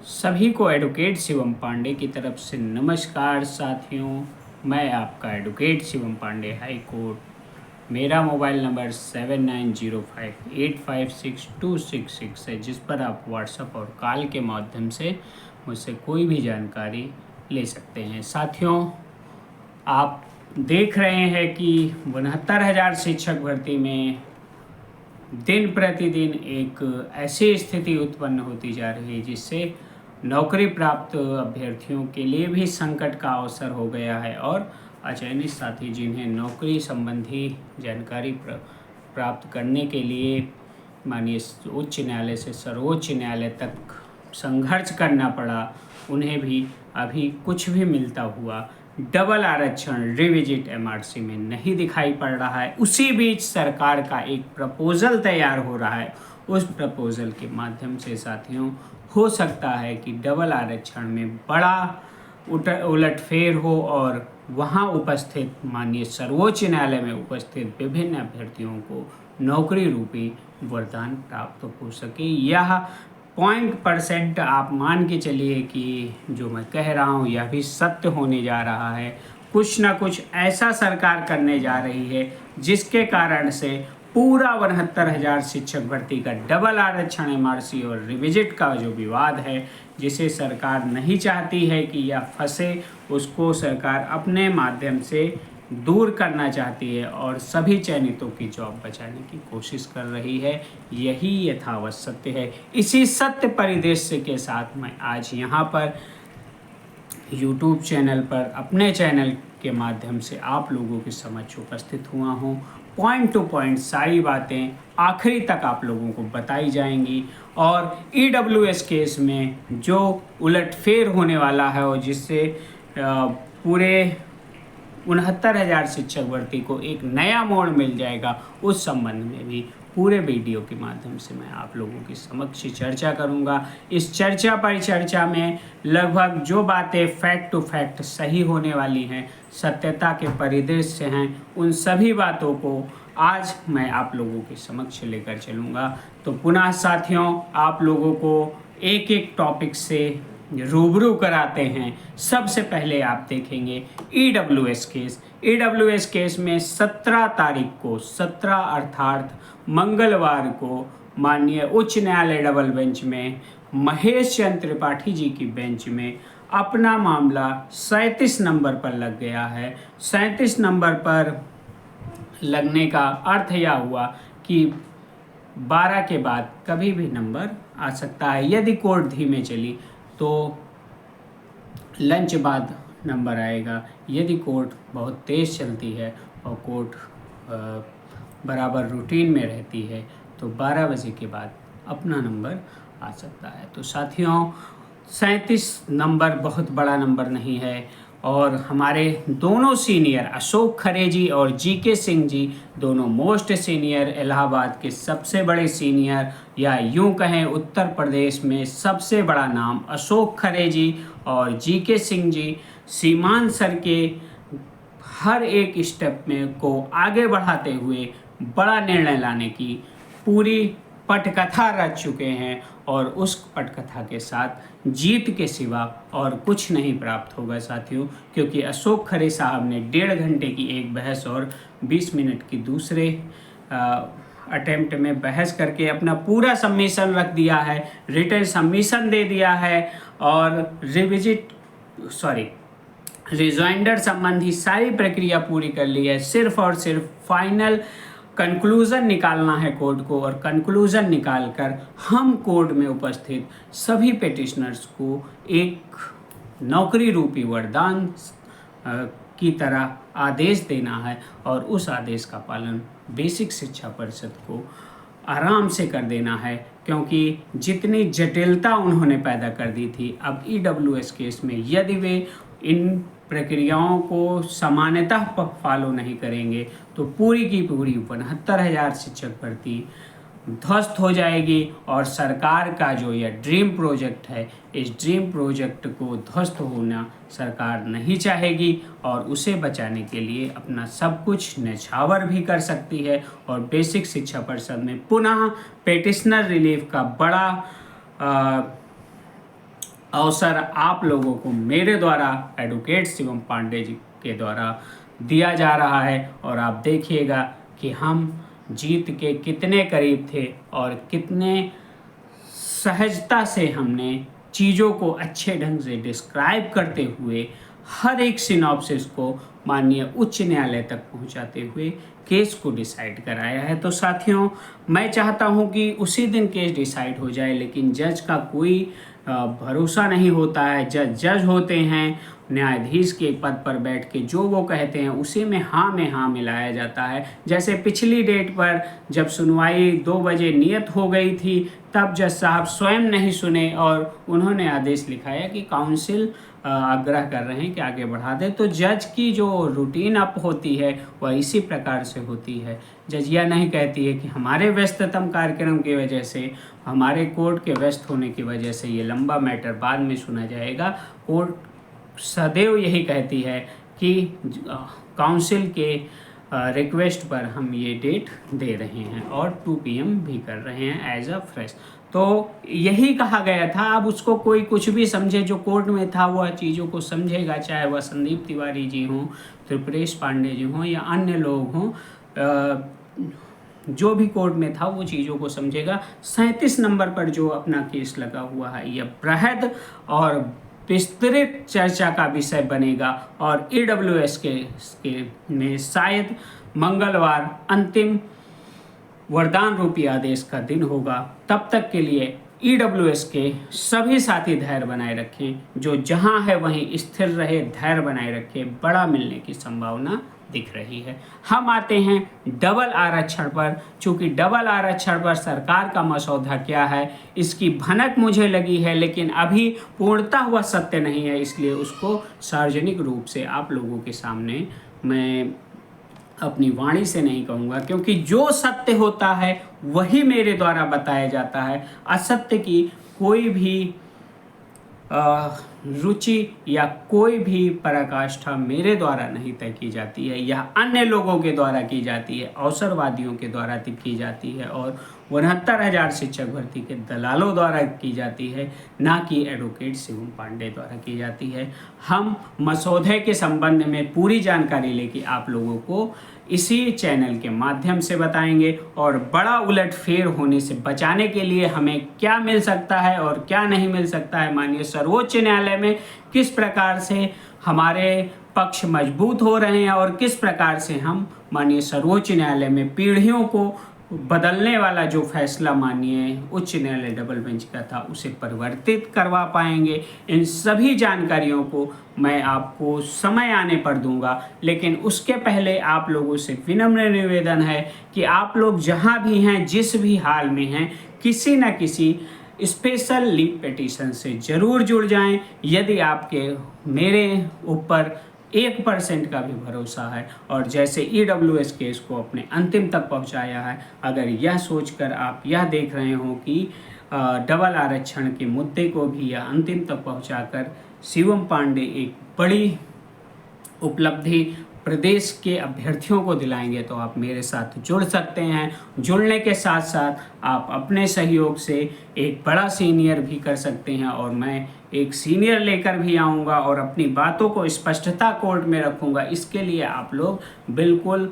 सभी को एडवोकेट शिवम पांडे की तरफ से नमस्कार साथियों। मैं आपका advocate Shivam Pandey high court. मेरा मोबाइल नंबर 7905856266 है, जिस पर आप व्हाट्सएप और कॉल के माध्यम से मुझसे कोई भी जानकारी ले सकते हैं। साथियों, आप देख रहे हैं कि 69,000 शिक्षक भर्ती में दिन प्रतिदिन एक ऐसी स्थिति उत्पन्न होती जा रही है जिससे नौकरी प्राप्त अभ्यर्थियों के लिए भी संकट का अवसर हो गया है और अचयनित साथी जिन्हें नौकरी संबंधी जानकारी प्राप्त करने के लिए माननीय उच्च न्यायालय से सर्वोच्च न्यायालय तक संघर्ष करना पड़ा, उन्हें भी अभी कुछ भी मिलता हुआ डबल आरक्षण रिविजिट एमआरसी में नहीं दिखाई पड़ रहा है। उसी बीच सरकार का एक प्रपोजल तैयार हो रहा है। उस प्रपोजल के माध्यम से साथियों, हो सकता है कि डबल आरक्षण में बड़ा उलटफेर हो और वहां उपस्थित माननीय सर्वोच्च न्यायालय में उपस्थित विभिन्न अभ्यर्थियों को नौकरी रूपी वरदान प्राप्त हो सके। यह 0% आप मान के चलिए कि जो मैं कह रहा हूँ यह भी सत्य होने जा रहा है। कुछ ना कुछ ऐसा सरकार करने जा रही है जिसके कारण से पूरा 69,000 शिक्षक भर्ती का डबल आरक्षण एमआरसी और रिविजिट का जो विवाद है, जिसे सरकार नहीं चाहती है कि यह फंसे, उसको सरकार अपने माध्यम से दूर करना चाहती है और सभी चयनितों की जॉब बचाने की कोशिश कर रही है। यही यथावत सत्य है। इसी सत्य परिदृश्य के साथ मैं आज यहाँ पर YouTube चैनल पर अपने चैनल के माध्यम से आप लोगों के समक्ष उपस्थित हुआ हूँ। पॉइंट टू पॉइंट सारी बातें आखिरी तक आप लोगों को बताई जाएंगी और EWS केस में जो उलटफेर होने वाला है और जिससे पूरे 69,000 शिक्षक भर्ती को एक नया मोड़ मिल जाएगा, उस संबंध में भी पूरे वीडियो के माध्यम से मैं आप लोगों के समक्ष चर्चा करूंगा। इस चर्चा परिचर्चा में लगभग जो बातें फैक्ट टू फैक्ट सही होने वाली हैं, सत्यता के परिदृश्य हैं, उन सभी बातों को आज मैं आप लोगों के समक्ष लेकर चलूँगा। तो पुनः साथियों, आप लोगों को एक एक टॉपिक से रूबरू कराते हैं। सबसे पहले आप देखेंगे EWS केस में 17 तारीख को 17 अर्थात मंगलवार को माननीय उच्च न्यायालय डबल बेंच में महेश चंद्र त्रिपाठी जी की बेंच में अपना मामला 37 नंबर पर लग गया है। 37 नंबर पर लगने का अर्थ यह हुआ कि 12 के बाद कभी भी नंबर आ सकता है। यदि कोर्ट धीमे चली तो लंच बाद नंबर आएगा। यदि कोर्ट बहुत तेज़ चलती है और कोर्ट बराबर रूटीन में रहती है तो 12 बजे के बाद अपना नंबर आ सकता है। तो साथियों, 37 नंबर बहुत बड़ा नंबर नहीं है और हमारे दोनों सीनियर अशोक खरे जी और जीके सिंह जी, दोनों मोस्ट सीनियर, इलाहाबाद के सबसे बड़े सीनियर या यूं कहें उत्तर प्रदेश में सबसे बड़ा नाम अशोक खरे जी और जीके सिंह जी सीमांत सर के हर एक स्टेप में को आगे बढ़ाते हुए बड़ा निर्णय लाने की पूरी पटकथा रच चुके हैं और उस पटकथा के साथ जीत के सिवा और कुछ नहीं प्राप्त होगा साथियों, क्योंकि अशोक खरे साहब ने 1.5 घंटे की एक बहस और 20 मिनट की दूसरे अटेम्प्ट में बहस करके अपना पूरा सबमिशन रख दिया है, रिटन सबमिशन दे दिया है और रिजॉइंडर संबंधी सारी प्रक्रिया पूरी कर ली है। सिर्फ और सिर्फ फाइनल कंक्लूज़न निकालना है कोर्ट को और कंक्लूज़न निकालकर हम कोर्ट में उपस्थित सभी पेटिशनर्स को एक नौकरी रूपी वरदान की तरह आदेश देना है और उस आदेश का पालन बेसिक शिक्षा परिषद को आराम से कर देना है, क्योंकि जितनी जटिलता उन्होंने पैदा कर दी थी, अब EWS केस में यदि वे इन प्रक्रियाओं को सामान्यतः फॉलो नहीं करेंगे तो पूरी की पूरी 69,000 शिक्षक भर्ती ध्वस्त हो जाएगी और सरकार का जो यह ड्रीम प्रोजेक्ट है, इस ड्रीम प्रोजेक्ट को ध्वस्त होना सरकार नहीं चाहेगी और उसे बचाने के लिए अपना सब कुछ न्यौछावर भी कर सकती है और बेसिक शिक्षा परिषद में पुनः पेटिशनर रिलीफ का बड़ा अवसर आप लोगों को मेरे द्वारा एडवोकेट शिवम पांडे जी के द्वारा दिया जा रहा है और आप देखिएगा कि हम जीत के कितने करीब थे और कितने सहजता से हमने चीज़ों को अच्छे ढंग से डिस्क्राइब करते हुए हर एक सिनॉप्सिस को माननीय उच्च न्यायालय तक पहुंचाते हुए केस को डिसाइड कराया है। तो साथियों, मैं चाहता हूं कि उसी दिन केस डिसाइड हो जाए, लेकिन जज का कोई भरोसा नहीं होता है। जज होते हैं न्यायाधीश के पद पर बैठ के, जो वो कहते हैं उसी में हाँ मिलाया जाता है। जैसे पिछली डेट पर जब सुनवाई 2 बजे नियत हो गई थी, तब जज साहब स्वयं नहीं सुने और उन्होंने आदेश लिखाया कि काउंसिल आग्रह कर रहे हैं कि आगे बढ़ा दें। तो जज की जो रूटीन अप होती है वह इसी प्रकार से होती है। जज यह नहीं कहती है कि हमारे व्यस्ततम कार्यक्रम की वजह से, हमारे कोर्ट के व्यस्त होने की वजह से ये लंबा मैटर बाद में सुना जाएगा। कोर्ट सदैव यही कहती है कि काउंसिल के रिक्वेस्ट पर हम ये डेट दे रहे हैं और 2 PM भी कर रहे हैं एज अ फ्रेश। तो यही कहा गया था। अब उसको कोई कुछ भी समझे, जो कोर्ट में था वह चीज़ों को समझेगा, चाहे वह संदीप तिवारी जी हों, त्रिपुरेश पांडे जी हों या अन्य लोग हों, जो भी कोर्ट में था वो चीज़ों को समझेगा। 37 नंबर पर जो अपना केस लगा हुआ है, यह बृहद और विस्तृत चर्चा का विषय बनेगा और EWS के में शायद मंगलवार अंतिम वरदान रूपी आदेश का दिन होगा। तब तक के लिए EWS के सभी साथी धैर्य बनाए रखें, जो जहां है वहीं स्थिर रहे, धैर्य बनाए रखें, बड़ा मिलने की संभावना दिख रही है। हम आते हैं डबल आरक्षण पर। चूंकि डबल आरक्षण पर सरकार का मसौदा क्या है, इसकी भनक मुझे लगी है, लेकिन अभी पूर्णतः हुआ सत्य नहीं है, इसलिए उसको सार्वजनिक रूप से आप लोगों के सामने मैं अपनी वाणी से नहीं कहूँगा, क्योंकि जो सत्य होता है वही मेरे द्वारा बताया जाता है। असत्य की कोई भी रुचि या कोई भी पराकाष्ठा मेरे द्वारा नहीं तय की जाती है, यह अन्य लोगों के द्वारा की जाती है, अवसरवादियों के द्वारा की जाती है और 69,000 शिक्षक भर्ती के दलालों द्वारा की जाती है, ना कि एडवोकेट शिवम पांडे द्वारा की जाती है। हम मसौदे के संबंध में पूरी जानकारी लेके आप लोगों को इसी चैनल के माध्यम से बताएंगे और बड़ा उलटफेर होने से बचाने के लिए हमें क्या मिल सकता है और क्या नहीं मिल सकता है, माननीय सर्वोच्च न्यायालय में किस प्रकार से हमारे पक्ष मजबूत हो रहे हैं और किस प्रकार से हम माननीय सर्वोच्च न्यायालय में पीढ़ियों को बदलने वाला जो फैसला माननीय उच्च न्यायालय डबल बेंच का था उसे परिवर्तित करवा पाएंगे। इन सभी जानकारियों को मैं आपको समय आने पर दूंगा, लेकिन उसके पहले आप लोगों से विनम्र निवेदन है कि आप लोग जहां भी हैं, जिस भी हाल में हैं, किसी न किसी स्पेशल लीव पिटीशन से ज़रूर जुड़ जाएं। यदि आपके मेरे ऊपर 1% का भी भरोसा है और जैसे EWS केस को अपने अंतिम तक पहुंचाया है, अगर यह सोचकर आप यह देख रहे हो कि डबल आरक्षण के मुद्दे को भी यह अंतिम तक पहुंचाकर शिवम पांडे एक बड़ी उपलब्धि प्रदेश के अभ्यर्थियों को दिलाएंगे, तो आप मेरे साथ जुड़ सकते हैं। जुड़ने के साथ साथ आप अपने सहयोग से एक बड़ा सीनियर भी कर सकते हैं और मैं एक सीनियर लेकर भी आऊँगा और अपनी बातों को स्पष्टता कोर्ट में रखूँगा। इसके लिए आप लोग बिल्कुल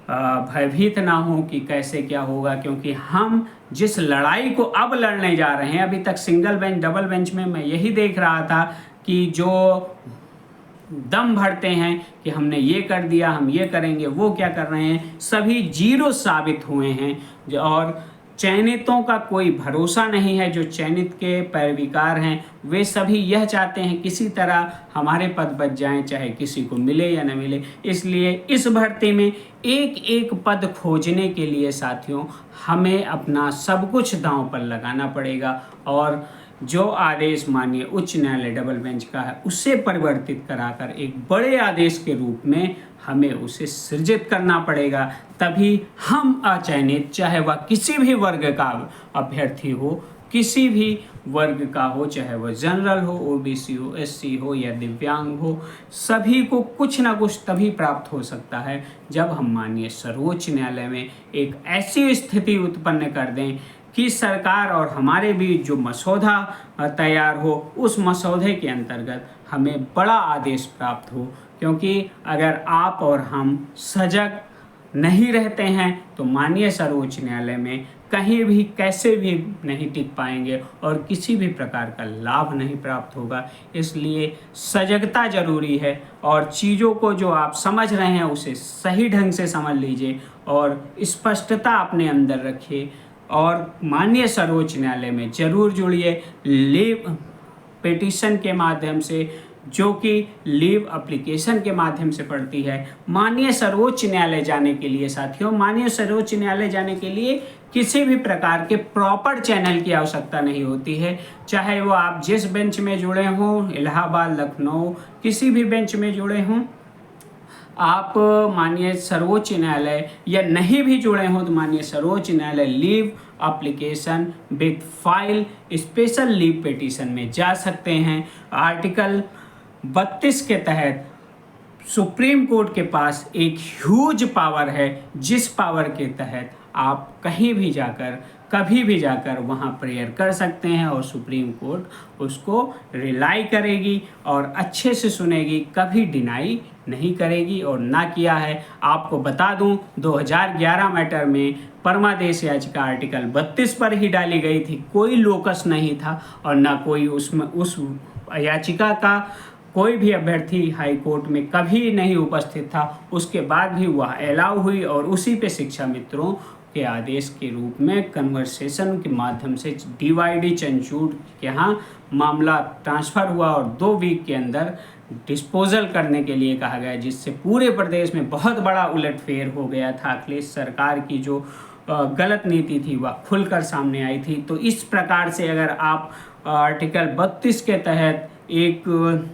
भयभीत ना हो कि कैसे क्या होगा, क्योंकि हम जिस लड़ाई को अब लड़ने जा रहे हैं, अभी तक सिंगल बेंच डबल बेंच में मैं यही देख रहा था कि जो दम भरते हैं कि हमने ये कर दिया, हम ये करेंगे, वो क्या कर रहे हैं, सभी जीरो साबित हुए हैं और चयनितों का कोई भरोसा नहीं है। जो चयनित के पैरविकार हैं वे सभी यह चाहते हैं किसी तरह हमारे पद बच जाएं, चाहे किसी को मिले या न मिले। इसलिए इस भर्ती में एक एक पद खोजने के लिए साथियों हमें अपना सब कुछ दांव पर लगाना पड़ेगा और जो आदेश माननीय उच्च न्यायालय डबल बेंच का है उसे परिवर्तित कराकर एक बड़े आदेश के रूप में हमें उसे सृजित करना पड़ेगा। तभी हम अचयनित, चाहे वह किसी भी वर्ग का अभ्यर्थी हो, किसी भी वर्ग का हो, चाहे वह जनरल हो, OBC हो, SC हो या दिव्यांग हो, सभी को कुछ ना कुछ तभी प्राप्त हो सकता है जब हम माननीय सर्वोच्च न्यायालय में एक ऐसी स्थिति उत्पन्न कर दें कि सरकार और हमारे बीच जो मसौदा तैयार हो, उस मसौदे के अंतर्गत हमें बड़ा आदेश प्राप्त हो, क्योंकि अगर आप और हम सजग नहीं रहते हैं तो माननीय सर्वोच्च न्यायालय में कहीं भी कैसे भी नहीं टिक पाएंगे और किसी भी प्रकार का लाभ नहीं प्राप्त होगा। इसलिए सजगता जरूरी है और चीज़ों को जो आप समझ रहे हैं उसे सही ढंग से समझ लीजिए और स्पष्टता अपने अंदर रखिए और माननीय सर्वोच्च न्यायालय में जरूर जुड़िए लीव पिटीशन के माध्यम से, जो कि लीव एप्लीकेशन के माध्यम से पड़ती है। माननीय सर्वोच्च न्यायालय जाने के लिए साथियों, माननीय सर्वोच्च न्यायालय जाने के लिए किसी भी प्रकार के प्रॉपर चैनल की आवश्यकता नहीं होती है। चाहे वो आप जिस बेंच में जुड़े हों, इलाहाबाद, लखनऊ, किसी भी बेंच में जुड़े हों, आप माननीय सर्वोच्च न्यायालय या नहीं भी जुड़े हों तो माननीय सर्वोच्च न्यायालय leave application with file special leave petition में जा सकते हैं। आर्टिकल 32 के तहत सुप्रीम कोर्ट के पास एक ह्यूज पावर है, जिस पावर के तहत आप कहीं भी जाकर कभी भी जाकर वहाँ प्रेयर कर सकते हैं और सुप्रीम कोर्ट उसको रिलाई करेगी और अच्छे से सुनेगी, कभी डिनाई नहीं करेगी और ना किया है। आपको बता दूं 2011 मैटर में परमादेश याचिका आर्टिकल 32 पर ही डाली गई थी, कोई लोकस नहीं था और ना कोई उसमें उस याचिका का कोई भी अभ्यर्थी हाई कोर्ट में कभी नहीं उपस्थित था। उसके बाद भी वह अलाउ हुई और उसी पे शिक्षा मित्रों के आदेश के रूप में कन्वर्सेशन के माध्यम से डीवाईडी चंचूड़ के यहाँ मामला ट्रांसफ़र हुआ और 2 वीक के अंदर डिस्पोजल करने के लिए कहा गया, जिससे पूरे प्रदेश में बहुत बड़ा उलटफेर हो गया था। अखिलेश सरकार की जो गलत नीति थी वह खुलकर सामने आई थी। तो इस प्रकार से अगर आप आर्टिकल 32 के तहत एक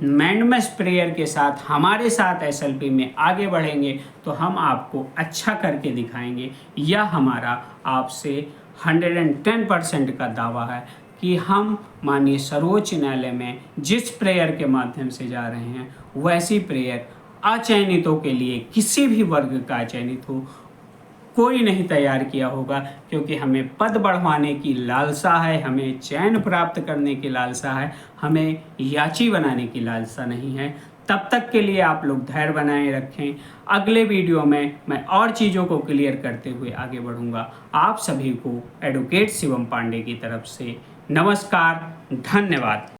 मैंडमस प्रेयर के साथ हमारे साथ एसएलपी में आगे बढ़ेंगे तो हम आपको अच्छा करके दिखाएंगे। यह हमारा आपसे 110% का दावा है कि हम माननीय सर्वोच्च न्यायालय में जिस प्रेयर के माध्यम से जा रहे हैं वैसी प्रेयर अचयनितों के लिए, किसी भी वर्ग का अचयनित हो, कोई नहीं तैयार किया होगा, क्योंकि हमें पद बढ़वाने की लालसा है, हमें चयन प्राप्त करने की लालसा है, हमें याची बनाने की लालसा नहीं है। तब तक के लिए आप लोग धैर्य बनाए रखें। अगले वीडियो में मैं और चीज़ों को क्लियर करते हुए आगे बढ़ूंगा। आप सभी को एडवोकेट शिवम पांडे की तरफ से नमस्कार, धन्यवाद।